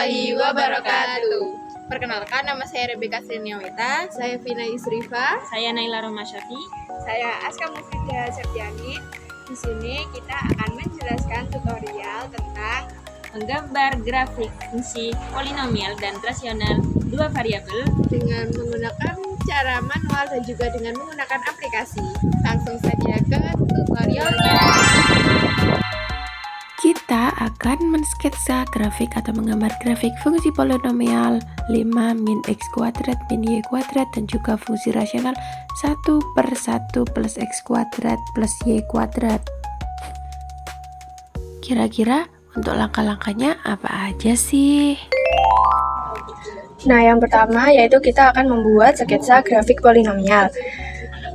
warahmatullahi wabarakatuh. Perkenalkan, nama saya Rebecca Siniawita. Saya Vina Yusrifa. Saya Naila Roma Syafi. Saya Aska Mufidah Septiani. Di sini kita akan menjelaskan tutorial tentang menggambar grafik fungsi polinomial dan rasional dua variabel dengan menggunakan cara manual dan juga dengan menggunakan aplikasi. Langsung saja ke tutorialnya. Kita akan mensketsa grafik atau menggambar grafik fungsi polinomial 5 min x kuadrat min y kuadrat dan juga fungsi rasional 1/1 plus x kuadrat plus y kuadrat. Kira-kira untuk langkah-langkahnya apa aja sih? Nah, yang pertama yaitu kita akan membuat sketsa grafik polinomial.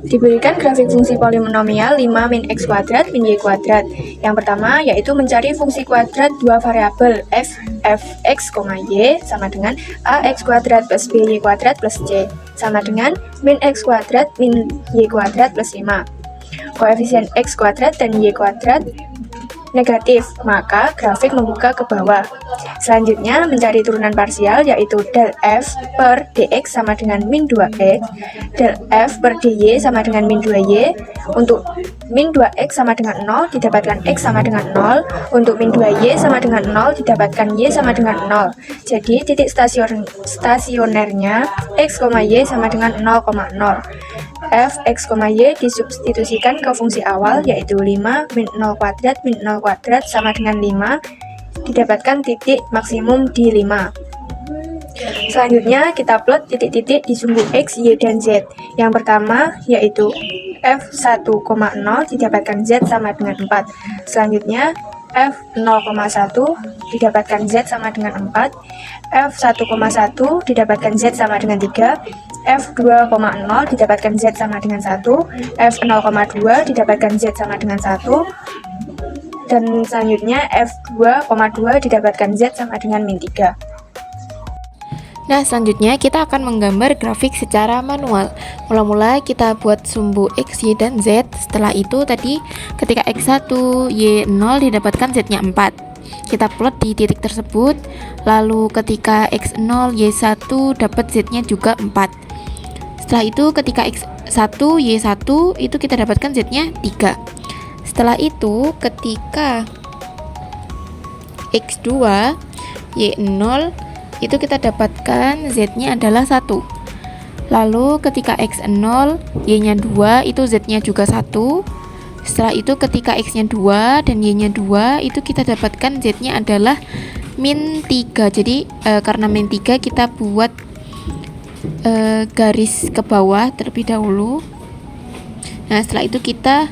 Diberikan grafik fungsi polinomial 5 min x kuadrat min y kuadrat. Yang pertama yaitu mencari fungsi kuadrat dua variabel f(x), y sama dengan ax kuadrat plus by kuadrat plus c sama dengan min x kuadrat min y kuadrat plus 5. Koefisien x kuadrat dan y kuadrat negatif, maka grafik membuka ke bawah. Selanjutnya mencari turunan parsial yaitu del f per dx sama dengan min 2x, del f per dy sama dengan min 2y. Untuk min 2x sama dengan 0 didapatkan x sama dengan 0, untuk min 2y sama dengan 0 didapatkan y sama dengan 0. Jadi titik stasionernya x, y sama dengan 0,0. f, x, y disubstitusikan ke fungsi awal yaitu 5 min 0 kuadrat min 0 kuadrat sama dengan 5, didapatkan titik maksimum di 5. Selanjutnya kita plot titik-titik di sumbu x, y, dan z. Yang pertama yaitu f1,0 didapatkan z sama dengan 4. Selanjutnya f0,1 didapatkan z sama dengan 4, f1,1 didapatkan z sama dengan 3, f2,0 didapatkan z sama dengan 1, f0,2 didapatkan z sama dengan 1, dan selanjutnya f2,2 didapatkan z sama dengan min 3. Nah, selanjutnya kita akan menggambar grafik secara manual. Mula-mula kita buat sumbu x, y, dan z. Setelah itu tadi ketika x1, y0 didapatkan z-nya 4. Kita plot di titik tersebut. Lalu ketika x0, y1 dapat z-nya juga 4. Setelah itu ketika x1, y1 itu kita dapatkan z-nya 3. Setelah itu ketika x2, y0 itu kita dapatkan z-nya adalah 1. Lalu ketika x0, y-nya 2 itu z-nya juga 1. Setelah itu ketika x-nya 2 dan y-nya 2 itu kita dapatkan z-nya adalah min 3. Jadi karena min 3 kita buat garis ke bawah terlebih dahulu. Nah, setelah itu kita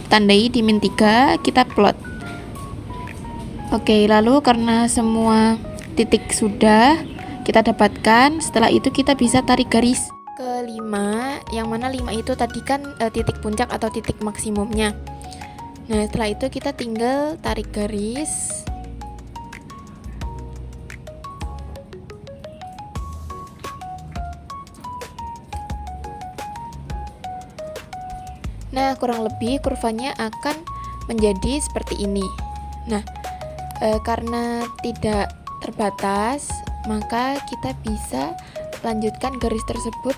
tandai di min 3, kita plot. Oke, lalu karena semua titik sudah kita dapatkan, setelah itu kita bisa tarik garis ke 5, yang mana 5 itu tadi kan titik puncak atau titik maksimumnya. Nah, setelah itu kita tinggal tarik garis. Nah, kurang lebih kurvanya akan menjadi seperti ini. Nah, karena tidak terbatas, maka kita bisa lanjutkan garis tersebut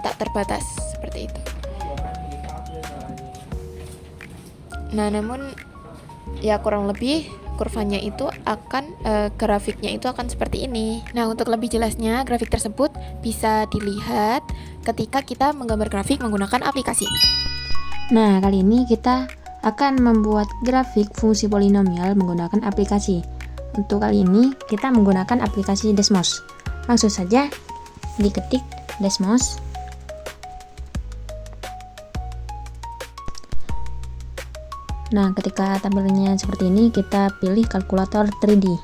tak terbatas seperti itu. Nah, namun ya kurang lebih kurvanya itu akan grafiknya itu akan seperti ini. Nah, untuk lebih jelasnya grafik tersebut bisa dilihat ketika kita menggambar grafik menggunakan aplikasi. Nah, kali ini kita akan membuat grafik fungsi polinomial menggunakan aplikasi. Untuk kali ini kita menggunakan aplikasi Desmos. Langsung saja diketik Desmos. Nah, ketika tampilannya seperti ini, kita pilih kalkulator 3D.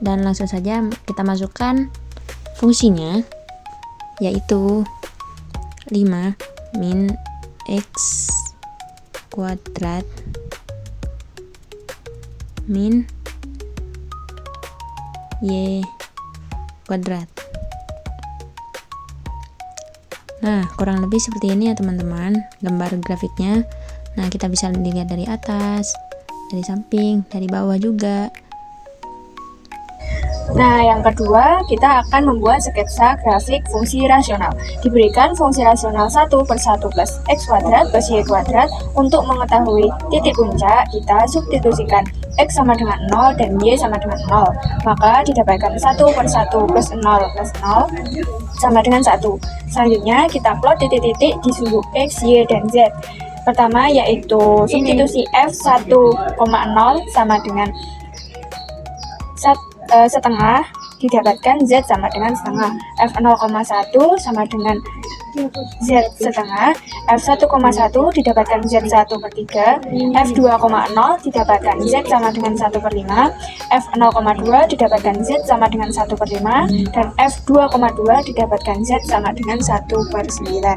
Dan langsung saja kita masukkan fungsinya, yaitu 5 min x kuadrat min y kuadrat. Nah, kurang lebih seperti ini ya teman-teman gambar grafiknya. Nah, kita bisa dilihat dari atas, dari samping, dari bawah juga. Nah, yang kedua, kita akan membuat sketsa grafik fungsi rasional. Diberikan fungsi rasional 1 per 1 plus X kuadrat plus Y kuadrat. Untuk mengetahui titik puncak, kita substitusikan X sama dengan 0 dan Y sama dengan 0. Maka didapatkan 1 per 1 plus 0 plus 0 sama dengan 1. Selanjutnya, kita plot titik-titik di sumbu X, Y, dan Z. Pertama, yaitu substitusi F1,0 sama dengan setengah, didapatkan Z sama dengan setengah. F0,1 sama dengan Z setengah. F1,1 didapatkan Z1 per 3. F2,0 didapatkan Z sama dengan 1 per 5. F0,2 didapatkan Z sama dengan 1 per 5. Dan F2,2 didapatkan Z sama dengan 1 per 9.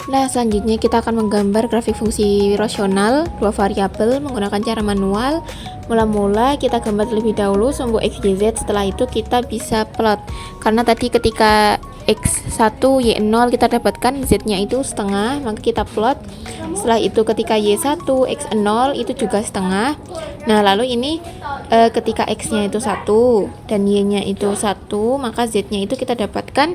Nah, selanjutnya kita akan menggambar grafik fungsi rasional dua variabel menggunakan cara manual. Mula-mula kita gambar terlebih dahulu sumbu X, Y, Z. Setelah itu kita bisa plot. Karena tadi ketika X1, Y0 kita dapatkan Z-nya itu setengah, maka kita plot. Setelah itu ketika Y1, X0 itu juga setengah. Nah, lalu ini ketika X-nya itu 1 dan Y-nya itu 1, maka Z-nya itu kita dapatkan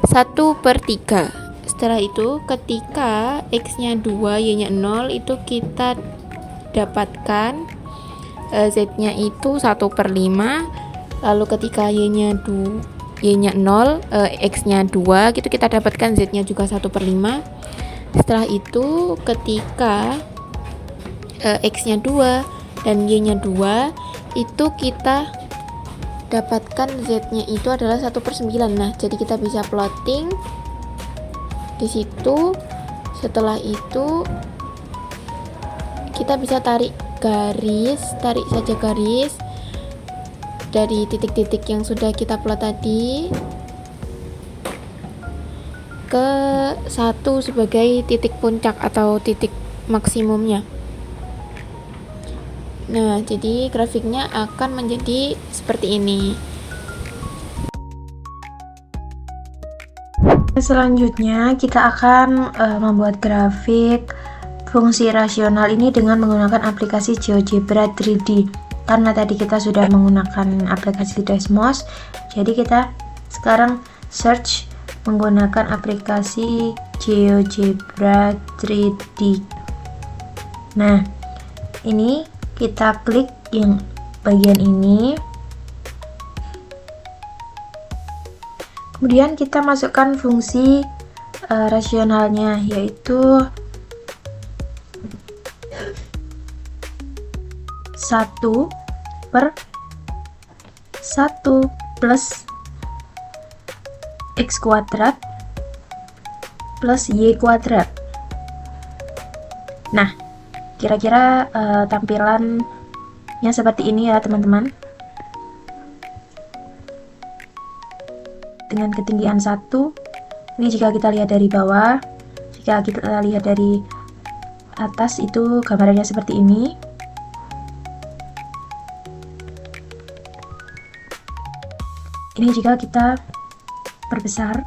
1 per 3. Setelah itu ketika X-nya 2, Y-nya 0 itu kita dapatkan Z-nya itu 1 per 5. Lalu ketika Y-nya 0, X-nya 2 gitu kita dapatkan Z-nya juga 1 per 5. Setelah itu ketika X-nya 2 dan Y-nya 2 itu kita dapatkan Z-nya itu adalah 1 per 9. Nah, jadi kita bisa plotting di situ. Setelah itu kita bisa tarik saja garis dari titik-titik yang sudah kita plot tadi ke 1 sebagai titik puncak atau titik maksimumnya. Nah, jadi grafiknya akan menjadi seperti ini. Selanjutnya kita akan membuat grafik fungsi rasional ini dengan menggunakan aplikasi GeoGebra 3D. Karena tadi kita sudah menggunakan aplikasi Desmos, jadi kita sekarang search menggunakan aplikasi GeoGebra 3D. Nah, ini kita klik yang bagian ini. Kemudian kita masukkan fungsi rasionalnya, yaitu 1 per 1 plus X kuadrat plus Y kuadrat. Nah, kira-kira tampilannya seperti ini ya teman-teman. Dengan ketinggian 1. Ini jika kita lihat dari bawah, jika kita lihat dari atas itu gambarannya seperti ini. Ini jika kita perbesar.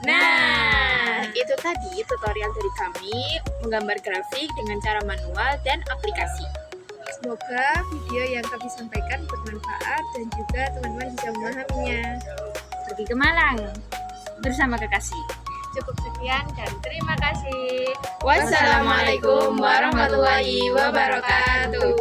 Nah, itu tadi tutorial dari kami menggambar grafik dengan cara manual dan aplikasi. Semoga video yang kami sampaikan bermanfaat dan juga teman-teman bisa memahaminya. Pergi ke Malang bersama kekasih. Cukup sekian dan terima kasih. Wassalamualaikum warahmatullahi wabarakatuh.